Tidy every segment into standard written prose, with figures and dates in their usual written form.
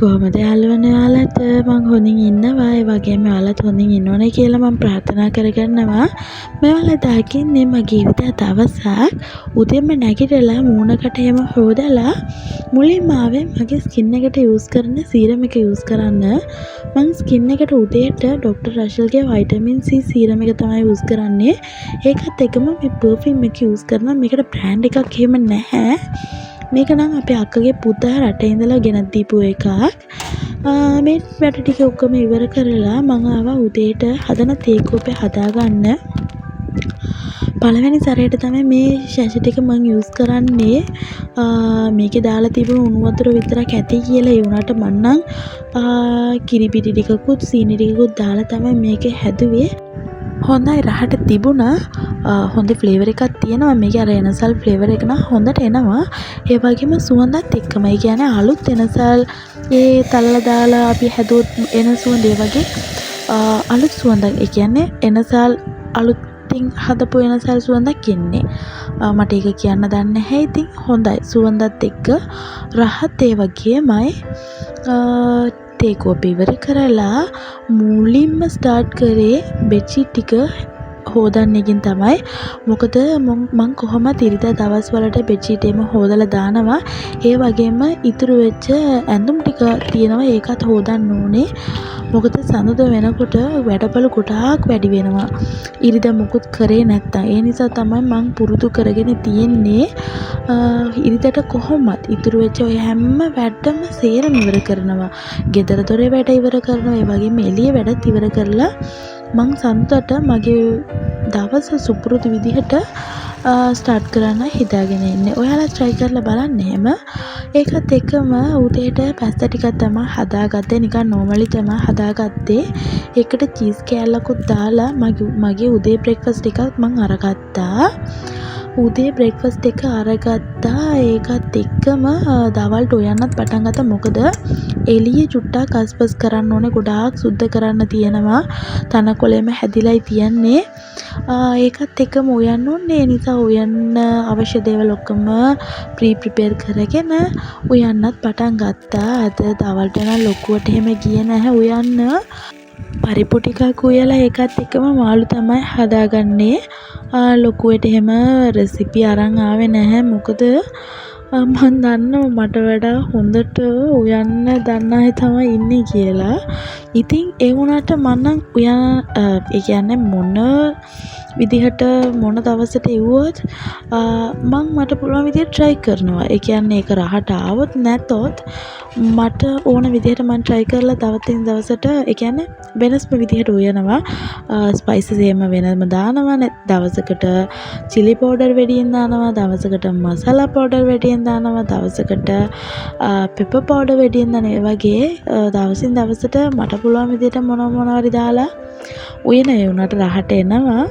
කොහොමද යාළුවනේ ඔයාලට මං හොඳින් ඉන්නවා ඒ වගේම ඔයාලත් හොඳින් ඉන්නෝනේ කියලා මම ප්‍රාර්ථනා කරගන්නවා මෙයාලා දකින්නේ මගේ ඉරිදා දවසක් උදේම නැගිටලා මූණකට එහෙම හොදලා මුලින්ම ආවේ මගේ ස්කින් එකට යූස් කරන සීරම් එක යූස් කරන්න මං ස්කින් එකට උදේට ડોක්ටර් රෂල්ගේ වයිටමින් C සීරම් එක තමයි යූස් කරන්නේ ඒකත් එක්කම මේ පර්ෆියුම් එක යූස් කරනවා මේකට බ්‍රෑන්ඩ් එකක් එහෙම නැහැ මේක නම් අපේ අක්කගේ පුතා රටේ ඉඳලා ගෙනත් දීපු එකක් මේ වැඩ ටික ඔක්කොම ඉවර කරලා මම ආවා උදේට හදන තේ කෝප්පේ හදාගන්න පළවෙනි සැරේට තමයි මේ ෂැෂ ටික මම යූස් කරන්නේ මේකේ දාලා තිබුණු උණු වතුර විතරක් ඇති කියලා ඒ වුණාට මම නම් කිරි පිටි ටිකකුත් සීනි ටිකකුත් දාලා තමයි මේක හැදුවේ හොඳයි රහට තිබුණා හොඳ ෆ්ලේවර් එකක් තියෙනවා මේකේ අර එනසල් ෆ්ලේවර් එක නම් හොඳට එනවා ඒ වගේම සුවඳත් එක්කම ඒ කියන්නේ අලුත් එනසල් ඒ තල්ලා දාලා අපි හැදුවොත් එන සුවඳ ඒ වගේ අලුත් සුවඳක් ඒ කියන්නේ එනසල් අලුත්ින් හදපු එනසල් සුවඳක් එන්නේ මට ඒක කියන්න දන්නේ නැහැ ඉතින් හොඳයි සුවඳත් එක්ක රහත් ඒ වගේමයි තේ කෝප්ප ඉවර කරලා මුලින්ම ස්ටාර්ට් කරේ බෙඩ්ෂීට් ටික හොදන්න එකකින් තමයි මොකද මම කොහොමද ඉරිදා දවස් වලට බෙඩ්ෂීට් එකම හොදලා දානවා ඒ වගේම ඉතුරු වෙච්ච ඇඳුම් ටික තියෙනවා ඒකත් හොදන්න ඕනේ මොකද සඳුදා වෙනකොට වැඩපළ ගොඩාක් වැඩි වෙනවා ඉරිදා මුකුත් කරේ නැත්තම් ඒ නිසා තමයි මම පුරුදු කරගෙන තියෙන්නේ ඉරිදට කොහොමත් ඉතුරු වෙච්ච ඔය හැම වැඩම සේරම ඉවර කරනවා ගෙදර දොරේ වැඩ ඉවර කරනවා ඒ වගේම එළියේ වැඩත් ඉවර කරලා මං සන්තට මගේ දවස සුපුරුදු විදිහට ස්ටාර්ට් කරන්න හිතාගෙන ඉන්නේ. ඔයාලා try කරලා බලන්න එහෙම. ඒකත් එක්කම උදේට පැස්තා ටිකක් තමයි හදාගත්තේ. නිකන් normally තමයි හදාගත්තේ. ඒකට චීස් කෑල්ලකුත් දාලා මගේ උදේ breakfast එකක් මං අරගත්තා. උදේ breakfast එක අරගත්තා. ඒකත් එක්කම දවල්ට උයන්නත් පටන් ගත්තා. මොකද එළියේ චුට්ටක් අස්පස් කරන්න ඕනේ. ගොඩාක් සුද්ධ කරන්න තියෙනවා. තනකොළෙම හැදිලායි තියන්නේ. ඒකත් එක්කම උයන්න ඕනේ. ඒ නිසා උයන්න අවශ්‍ය දේවල් ඔක්කොම ප්‍රීප්‍රිපෙයාර් කරගෙන උයන්නත් පටන් ගත්තා. අද දවල්ට නම් ලොකුවට එහෙම ගියේ නැහැ උයන්න. පරිප්පු ටිකක් උයලා ඒකත් එක්කම මාළු තමයි හදාගන්නේ. ලොකුවට එහෙම රෙසිපි අරන් ආවේ නැහැ. මොකද මම දන්නවා මට වඩා හොඳට උයන්න දන්න අය තමයි ඉන්නේ කියලා. ඉතින් ඒ වුණාට මම ඒ කියන්නේ මොන විදිහට මොන දවසට ඉවුවොත් මට පුළුවන් විදිහට try කරනවා. ඒ කියන්නේ ඒක රහට ආවොත් නැතොත් මට ඕන විදිහට මම try කරලා තවතින් දවසට ඒ කියන්නේ වෙනස්ම විදිහට උයනවා. ස්පයිසස් එහෙම වෙනම දානවා. දවසකට chili powder වැඩියෙන් දානවා. දවසකට මසලා powder වැඩියෙන් දානවා. දවසකට pepper powder වැඩියෙන් දානවා. ඒ වගේ දවසින් දවසට මට පුළුවන් විදිහට මොනවාරි දාලා උයන ඒ උනට රහට එනවා.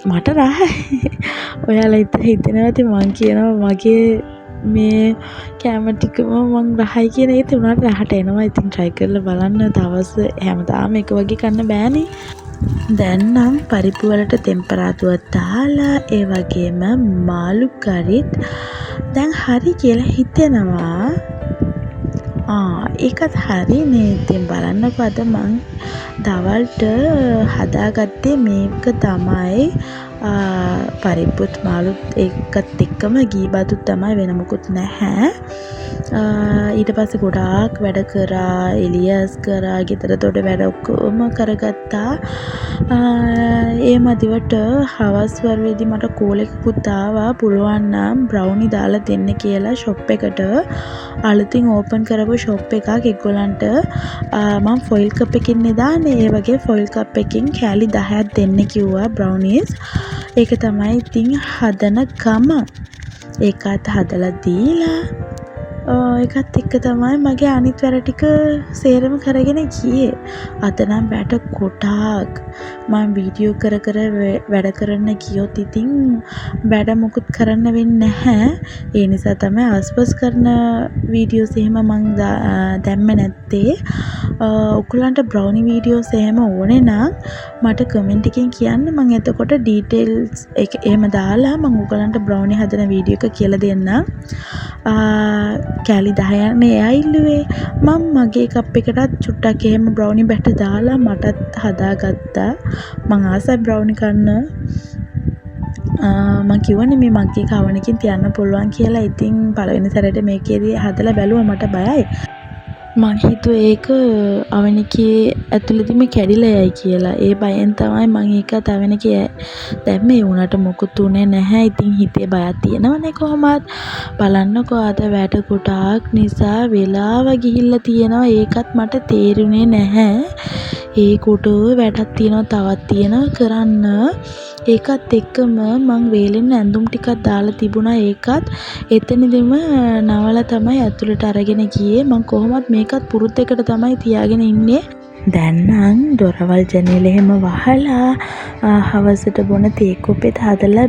මට රහයි. ඔයාලා හිතනවා ඉතින් මං කියනවා මගේ මේ කැම ටිකම මං රහයි කියන ඒත් උනාට රහට එනවා. ඉතින් try කරලා බලන්න. දවස් හැමදාම එක වගේ කන්න බෑනේ. දැන් නම් පරිප්පු වලට ටෙම්පරාදුවක් දාලා ඒ වගේම මාළු කරිත් දැන් හරි කියලා හිතෙනවා. ඒකත් හරිනේ. ඉතින් බලන්නකෝ අද මං දවල්ට හදාගත්තේ මේක තමයි පරිප්පුත් මාළුත් ඒකත් එක්කම ගී බදුත් තමයි වෙන මොකුත් නැහැ. ඊට පස්සේ ගොඩාක් වැඩ කරා එලියස් කරා ගෙදර දොඩ වැඩ ඔක්කොම කරගත්තා. ඒ මදිවට හවස් වරුවේදී මට කෝල් එකකුත් ආවා පුළුවන් නම් බ්‍රවුනි දාලා දෙන්න කියලා ෂොප් එකට අලුතින් ඕපන් කරපු ෂොප් එකක් ඒගොල්ලන්ට මම ෆොයිල් කප් එකකින් දාන්නේ. ඒ වගේ ෆොයිල් කප් එකකින් කෑලි 10ක් දෙන්න කිව්වා බ්‍රවුනිස්. ඒක තමයි ඉතින් හදන ගම. ඒකත් හදලා දීලා ඒකත් එක්ක තමයි මගේ අනිත් වැඩ ටික සේරම කරගෙන ගියේ. අද නම් වැඩ කොටාක් මම වීඩියෝ කර වැඩ කරන්න ගියොත් ඉතින් වැඩ මොකුත් කරන්න වෙන්නේ නැහැ. ඒ නිසා තමයි ආස්පස් කරන වීඩියෝස් එහෙම මම දැම්මේ නැත්තේ. ඔයගොල්ලන්ට බ්‍රවුනි වීඩියෝස් එහෙම ඕනේ නම් මට කමෙන්ට් එකෙන් කියන්න. මම එතකොට ඩීටේල්ස් එක එහෙම දාලා මම ඔයගොල්ලන්ට බ්‍රවුනි හදන වීඩියෝ එක කියලා දෙන්නම්. කැලි 10ක් නේ එයා ඉල්ලුවේ. මම මගේ කප් එකටත් චුට්ටක් එහෙම බ්‍රවුනි බැටර් දාලා මටත් හදාගත්තා. මම ආසයි බ්‍රවුනි කන්න. මම කිව්වනේ මේ මගේ කවණකින් තියන්න පුළුවන් කියලා. ඉතින් පළවෙනි සැරේට මේකේදී හදලා බැලුවා. මට බයයි. මං හිතුවේ ඒක අවනිකේ ඇතුළේදීම කැඩිලා යයි කියලා. ඒ බයෙන් තමයි මං ඒක තවනිකේ දැම්මේ. උනට මොකුත් උනේ නැහැ. ඉතින් හිතේ බයක් තියෙනවනේ කොහොමත්. බලන්නකෝ අද වැට කොටාක් නිසා වෙලාව ගිහිල්ලා තියෙනවා. ඒකත් මට තේරුනේ නැහැ. ඒ කොටෝ වැටක් තියෙනවා, තවත් තියෙනවා කරන්න. ඒකත් එක්කම මං වේලෙන් ඇඳුම් ටිකක් දාලා තිබුණා. ඒකත් එතනදිම නවලා තමයි ඇතුළට අරගෙන ගියේ. මං කොහොමත් මේකත් පුරුත් එකට තමයි තියාගෙන ඉන්නේ. දැන් නම් දොරවල් ජනේල එහෙම වහලා හවසට බොන තේ කොප්පෙත් හදලා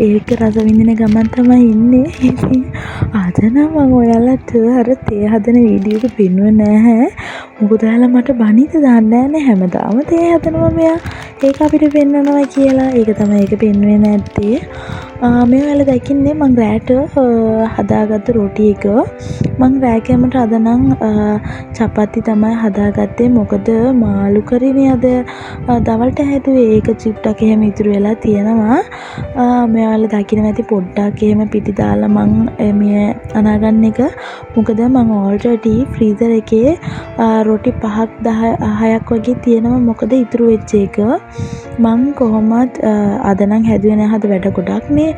ඒක රස විඳින ගමන් තමයි ඉන්නේ. ඉතින් අද නම් මම ඔයාලට අර තේ හදන වීඩියෝ එක පෙන්නුවේ නැහැ. මොකද ඔයාලා මට බනිත දාන්නේ නැහැ. හැමදාම තේ හදනවා මෙයා. ඒක අපිට පෙන්නනවා කියලා. ඒක තමයි ඒක පෙන්නුවේ නැත්තේ. මේ ඔයාලා දකින්නේ මම රෑට හදාගත්ත රොටි එක. මම රෑ කැමට අද නම් චපාති තමයි හදාගත්තේ. මොකද මාළු කරිනේ අද දවල්ට හැදුවේ. ඒක චිප්ටක් එහෙම ඉතුරු වෙලා තියෙනවා. මේ ඔයාලා දකින්න ඇති පොඩ්ඩක් එහෙම පිටි දාලා මම මේ අනාගන්න එක. මොකද මම ඔල්රෙඩි ෆ්‍රීසර් එකේ රොටි 5ක් 10ක් වගේ තියෙනවා. මොකද ඉතුරු වෙච්ච එක මං කොහොමත් අද නම් හැදුවේ නැහැ. අද වැඩ ගොඩක් නේ.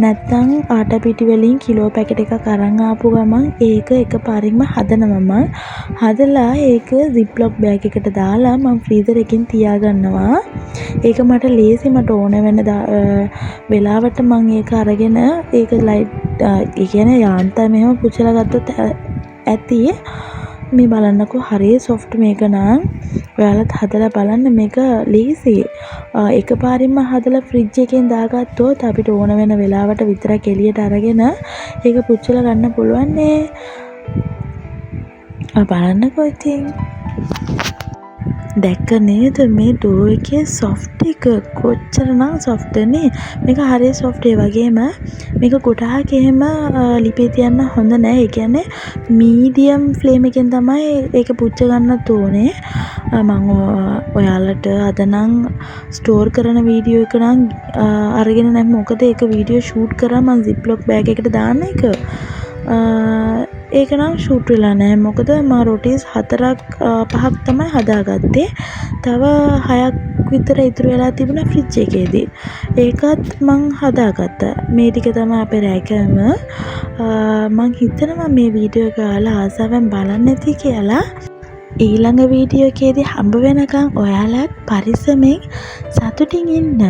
නැත්තම් ආටා පිටි වලින් කිලෝ පැකට් එකක් අරන් ආපු ගමන් ඒක එකපාරින්ම හදනවා. මම හදලා ඒක ziploc බෑග් එකට දාලා මම ෆ්‍රීසර් එකකින් තියාගන්නවා. ඒක මට ලේසි. මට ඕන වෙන වෙලාවට මම ඒක අරගෙන ඒක ලයිට් ඒ කියන්නේ යාන්තම් මෙහෙම පුච්චලා ගත්තොත් ඇති. මේ බලන්නකෝ හරිය සොෆ්ට් මේක නම්. ඔයාලත් හදලා බලන්න. මේක ලේසි. එකපාරින්ම හදලා ෆ්‍රිජ් එකෙන් දාගත්තොත් අපිට ඕන වෙන වෙලාවට විතරක් එළියට අරගෙන ඒක පුච්චලා ගන්න පුළුවන් නේ. බලන්නකෝ ඉතින්. දැක්ක නේද මේ ඩෝ එකේ සොෆ්ට් එක කොච්චරනම් සොෆ්ට් නේ. මේක හරිය සොෆ්ට්. ඒ වගේම මේක ගොඩාක් එහෙම ලිපේ තියන්න හොඳ නැහැ. ඒ කියන්නේ මීඩියම් ෆ්ලේම් එකෙන් තමයි ඒක පුච්ච ගන්නත් ඕනේ. මම ඔයාලට අද නම් ස්ටෝර් කරන වීඩියෝ එක නම් අරගෙන නැහැ. මොකද ඒක වීඩියෝ ෂූට් කරා මම ziploc බෑග් එකට දාන්න එක. ඒක නම් ෂූට් වෙලා නැහැ. මොකද මම රොටිස් 4ක් 5ක් තමයි හදාගත්තේ. තව 6ක් විතර ඉතුරු වෙලා තිබුණා ෆ්‍රිජ් එකේදී. ඒකත් මං හදාගත්තා. මේ ටික තමයි අපේ රැකම. මං හිතනවා මේ වීඩියෝ එක ඔයාලා ආසාවෙන් බලන්න ඇති කියලා. ඊළඟ වීඩියෝ එකේදී හම්බ වෙනකන් ඔයාලත් පරිස්සමෙන් සතුටින් ඉන්න.